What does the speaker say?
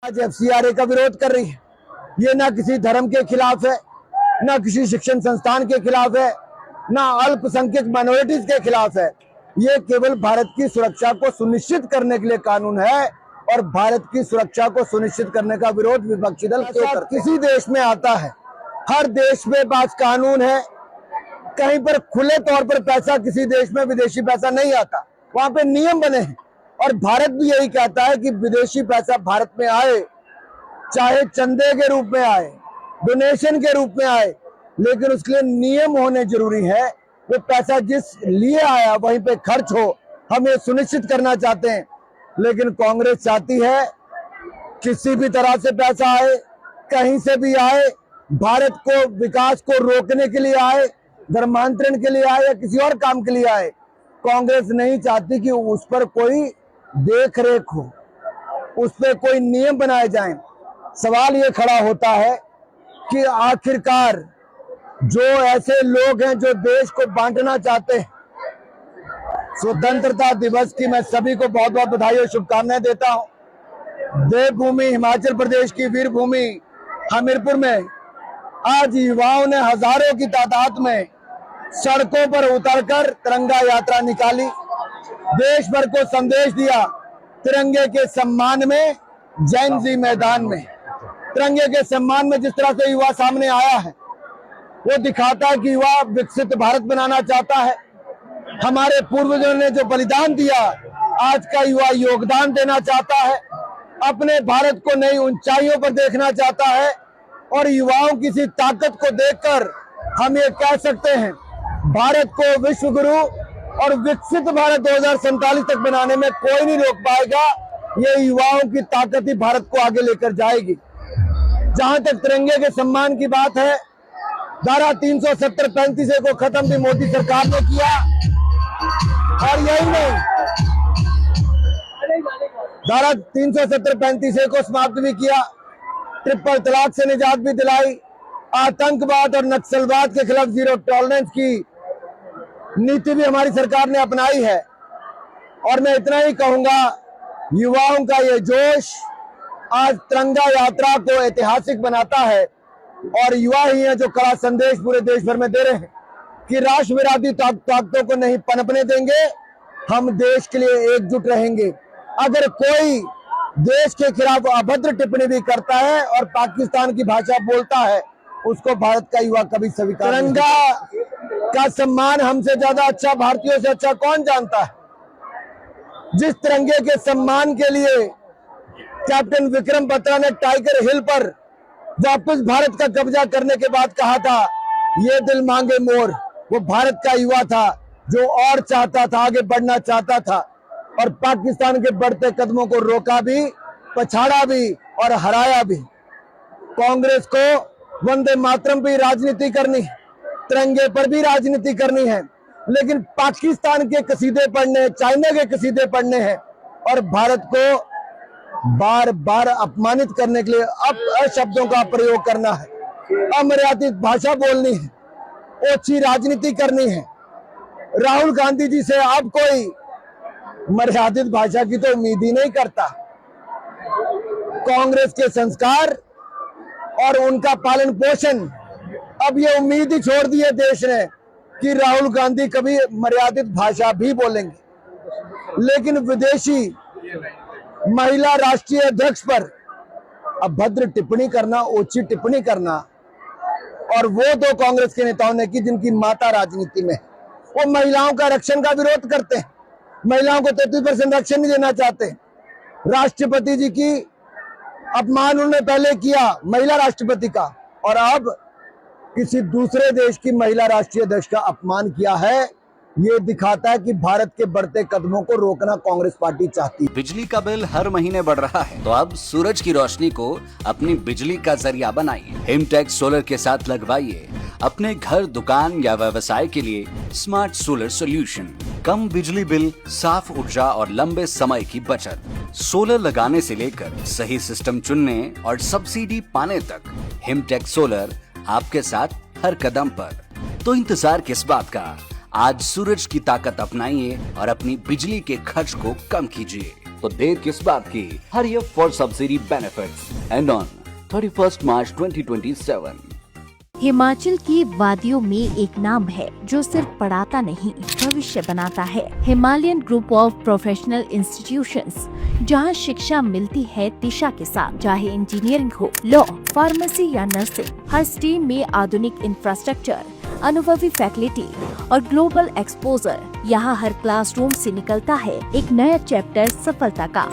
आज एफसीआरए का विरोध कर रही है। ये ना किसी धर्म के खिलाफ है, ना किसी शिक्षण संस्थान के खिलाफ है, ना अल्पसंख्यक माइनॉरिटीज के खिलाफ है। ये केवल भारत की सुरक्षा को सुनिश्चित करने के लिए कानून है और भारत की सुरक्षा को सुनिश्चित करने का विरोध विपक्षी दल क्यों करते हैं? किसी देश में आता है, हर देश में पास कानून है। कहीं पर खुले तौर पर पैसा किसी देश में विदेशी पैसा नहीं आता, वहां पे नियम बने हैं और भारत भी यही कहता है कि विदेशी पैसा भारत में आए, चाहे चंदे के रूप में आए, डोनेशन के रूप में आए, लेकिन उसके लिए नियम होने जरूरी है। वो पैसा जिस लिए आया वहीं पे खर्च हो, हम ये सुनिश्चित करना चाहते हैं। लेकिन कांग्रेस चाहती है किसी भी तरह से पैसा आए, कहीं से भी आए, भारत को विकास को रोकने के लिए आए, धर्मांतरण के लिए आए या किसी और काम के लिए आए। कांग्रेस नहीं चाहती कि उस पर कोई देख रेख हो, उस पर कोई नियम बनाए जाएं। सवाल ये खड़ा होता है कि आखिरकार जो ऐसे लोग हैं जो देश को बांटना चाहते हैं, स्वतंत्रता दिवस की मैं सभी को बहुत बहुत बधाई और शुभकामनाएं देता हूं। देवभूमि हिमाचल प्रदेश की वीर भूमि हमीरपुर में आज युवाओं ने हजारों की तादाद में सड़कों पर उतरकर तिरंगा यात्रा निकाली, देश भर को संदेश दिया। तिरंगे के सम्मान में जैन जी मैदान में तिरंगे के सम्मान में जिस तरह से युवा सामने आया है, वो दिखाता है कि युवा विकसित भारत बनाना चाहता है। हमारे पूर्वजों ने जो बलिदान दिया, आज का युवा योगदान देना चाहता है, अपने भारत को नई ऊंचाइयों पर देखना चाहता है। और युवाओं की इसी ताकत को देखकर हम ये कह सकते हैं, भारत को विश्व गुरु और विकसित भारत 2047 तक बनाने में कोई नहीं रोक पाएगा। ये युवाओं की ताकत ही भारत को आगे लेकर जाएगी। जहां तक तिरंगे के सम्मान की बात है, धारा 370-35 को खत्म भी मोदी सरकार ने किया और यही नहीं, धारा 370-35 को समाप्त भी किया, ट्रिपल तलाक से निजात भी दिलाई, आतंकवाद और नक्सलवाद के खिलाफ जीरो टॉलरेंस की नीति भी हमारी सरकार ने अपनाई है। और मैं इतना ही कहूंगा, युवाओं का ये जोश आज तिरंगा यात्रा को ऐतिहासिक बनाता है और युवा ही हैं जो कड़ा संदेश पूरे देश भर में दे रहे हैं कि राष्ट्र विरोधी ताकतों को नहीं पनपने देंगे, हम देश के लिए एकजुट रहेंगे। अगर कोई देश के खिलाफ अभद्र टिप्पणी भी करता है और पाकिस्तान की भाषा बोलता है, उसको भारत का युवा कभी स्वीकार नहीं। तिरंगा का सम्मान हमसे ज्यादा अच्छा, भारतीयों से अच्छा कौन जानता है? जिस तिरंगे के सम्मान के लिए कैप्टन विक्रम बत्रा ने टाइगर हिल पर वापस भारत का कब्जा करने के बाद कहा था, ये दिल मांगे मोर, वो भारत का युवा था जो और चाहता था, आगे बढ़ना चाहता था और पाकिस्तान के बढ़ते कदमों को रोका भी, पछाड़ा भी और हराया भी। कांग्रेस को वंदे मातरम भी राजनीति करनी है, तिरंगे पर भी राजनीति करनी है, लेकिन पाकिस्तान के कसीदे पढ़ने, चाइना के कसीदे पढ़ने हैं और भारत को बार बार अपमानित करने के लिए अपशब्दों का प्रयोग करना है, अमर्यादित भाषा बोलनी है, ओछी राजनीति करनी है। राहुल गांधी जी से अब कोई मर्यादित भाषा की तो उम्मीद ही नहीं करता। कांग्रेस के संस्कार और उनका पालन पोषण, अब ये उम्मीद ही छोड़ दी है देश ने कि राहुल गांधी कभी मर्यादित भाषा भी बोलेंगे। लेकिन विदेशी महिला राष्ट्रीय अध्यक्ष पर अभद्र टिप्पणी करना, ओछी टिप्पणी करना, और वो दो कांग्रेस के नेताओं ने की जिनकी माता राजनीति में, वो महिलाओं का रक्षण का विरोध करते हैं, महिलाओं को 33% रक्षण नहीं देना चाहते। राष्ट्रपति जी की अपमान उन्होंने पहले किया, महिला राष्ट्रपति का, और अब किसी दूसरे देश की महिला राष्ट्रीय अध्यक्ष का अपमान किया है। ये दिखाता है कि भारत के बढ़ते कदमों को रोकना कांग्रेस पार्टी चाहती है। बिजली का बिल हर महीने बढ़ रहा है, तो अब सूरज की रोशनी को अपनी बिजली का जरिया बनाइए। हिमटेक्स सोलर के साथ लगवाइए अपने घर, दुकान या व्यवसाय के लिए स्मार्ट सोलर सॉल्यूशन। कम बिजली बिल, साफ ऊर्जा और लंबे समय की बचत। सोलर लगाने से लेकर सही सिस्टम चुनने और सब्सिडी पाने तक, हिमटेक्स सोलर आपके साथ हर कदम पर। तो इंतजार किस बात का? आज सूरज की ताकत अपनाइए और अपनी बिजली के खर्च को कम कीजिए। तो देर किस बात की? Hurry up for subsidy benefits and on 31 मार्च 2027। हिमाचल की वादियों में एक नाम है जो सिर्फ पढ़ाता नहीं भविष्य बनाता है। Himalayan group of professional institutions, जहां शिक्षा मिलती है दिशा के साथ। चाहे इंजीनियरिंग हो, लॉ, फार्मेसी या नर्सिंग, हर स्ट्रीम में आधुनिक इंफ्रास्ट्रक्चर, अनुभवी फैकल्टी और ग्लोबल एक्सपोजर। यहाँ हर क्लासरूम से निकलता है एक नया चैप्टर सफलता का।